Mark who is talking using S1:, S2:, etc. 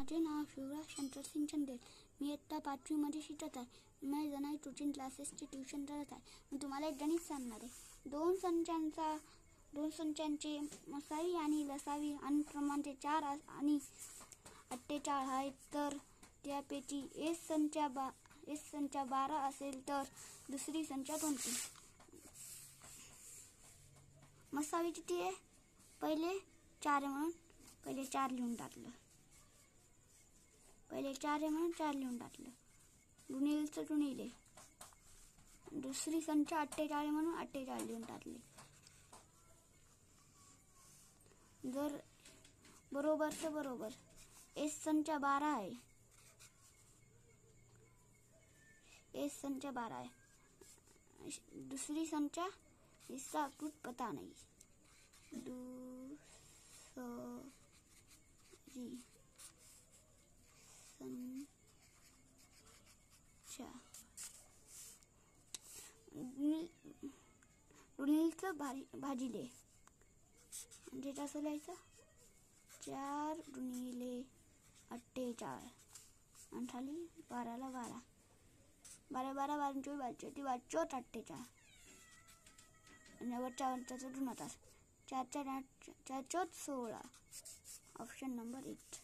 S1: माझे नाव शिवराज शंकरसिंग चंदेल. मी इयत्ता 5वीमध्ये शिकत आहे. मी जनाई कोचिंग क्लासेसची ट्युशन करत आहे. मी तुम्हाला एक गणित सांगणार आहे. दोन संचांचे मसावी आणि लसावी अनुक्रमांचे 4 आणि 48 आहेत, तर त्यापैकी एक संख्या 12 असेल तर दुसरी संख्या कोणती? मसावी किती आहे? पहिले 4 आहे म्हणून पहिले 4 लिहून टाकलं. गुणिलेचं गुणिले. दुसरी संख्या 48 आहे म्हणून 48 लिहून टाकले. जर बरोबरचं बरोबर. एक संख्या 12 आहे. दूसरी संख्या इसका कुछ पता नहीं. दूसरी संख्या गुणिलेचं भाजिले म्हणजे कसं लिहायचं? 4 गुणिले 48 आणि खाली 12ला 12. 12 12 24 48 आणि वरच्या गुणाकार. 4 4 8 4 14 16. Option number 8.